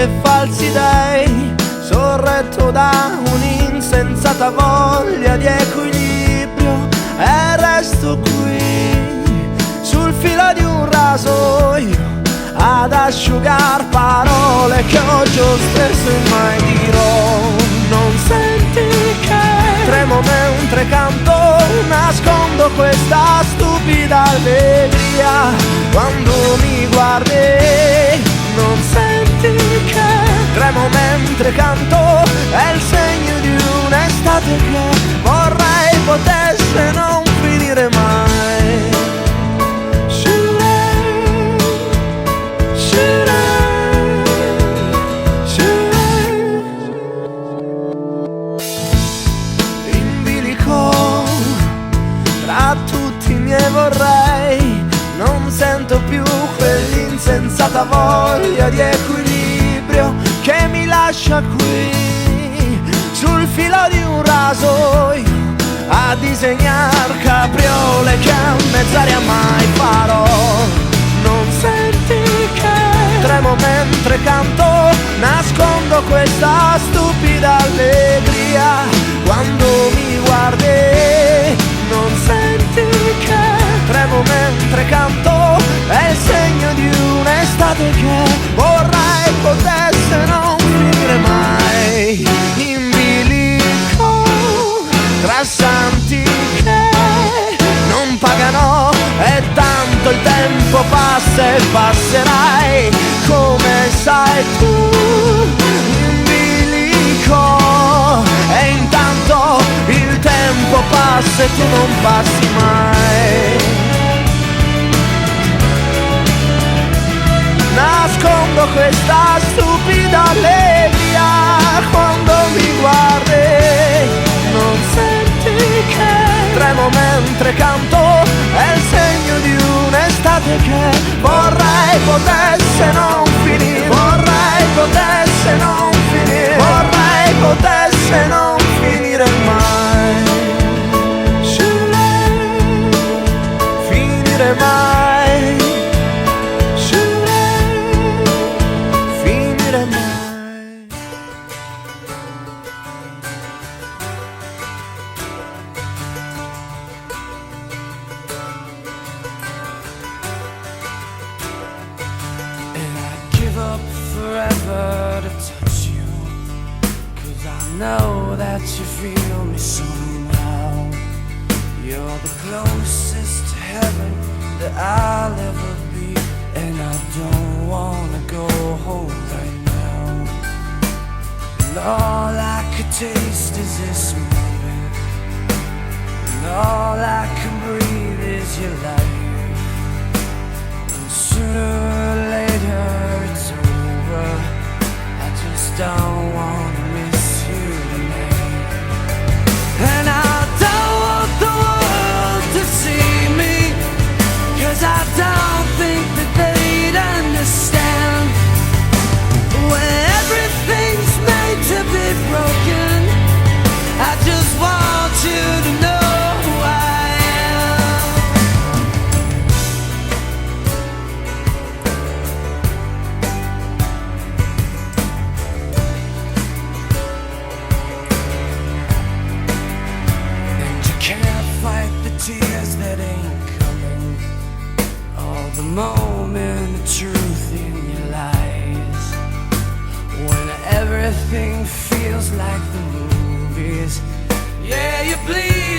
e falsi dei, sorretto da un'insensata voglia di equilibrio, e resto qui sul filo di un rasoio ad asciugar parole che oggi ho spesso e mai dirò. Non senti che tremo mentre canto, nascondo questa stupida allegria quando mi guardi. Non senti che tremo mentre canto, è il segno di un'estate che vorrei potesse non finire mai. In bilico tra tutti i miei vorrei, non sento più quell'insensata voglia di equilibrio che mi lascia qui sul filo di un rasoio a disegnar capriole che a mezz'aria mai farò. Non senti che tremo mentre canto, nascondo questa stupida allegria quando mi guardi. Non senti che tremo mentre canto, è il segno di un'estate che vorrei potesse non finire mai. In bilico tra santi che non pagano, e tanto il tempo passa e passerai, come sai tu. In bilico e intanto il tempo passa e tu non passi mai. Nascondo questa stupida allegria quando mi guardi. Non senti che tremo mentre canto, è il segno di un'estate che vorrei potesse non finire. Vorrei potesse non finire. Vorrei potesse non finire mai. Finire mai. Finire mai. And I'd give up forever to touch you, 'cause I know that you feel me somehow. You're the closest to heaven that I'll ever be, and I don't wanna go home right now. And all I could taste is this moment, and all I can breathe is your life. And sooner or later it's over, I just don't wanna miss you tonight. And I don't want the world to see me, 'cause I don't think that they'd understand. When everything's made to be broken, I just want you to know who I am. And you can't fight the tears that ain't coming, all the moment of truth in your lies. When everything feels like the movies, yeah, you bleed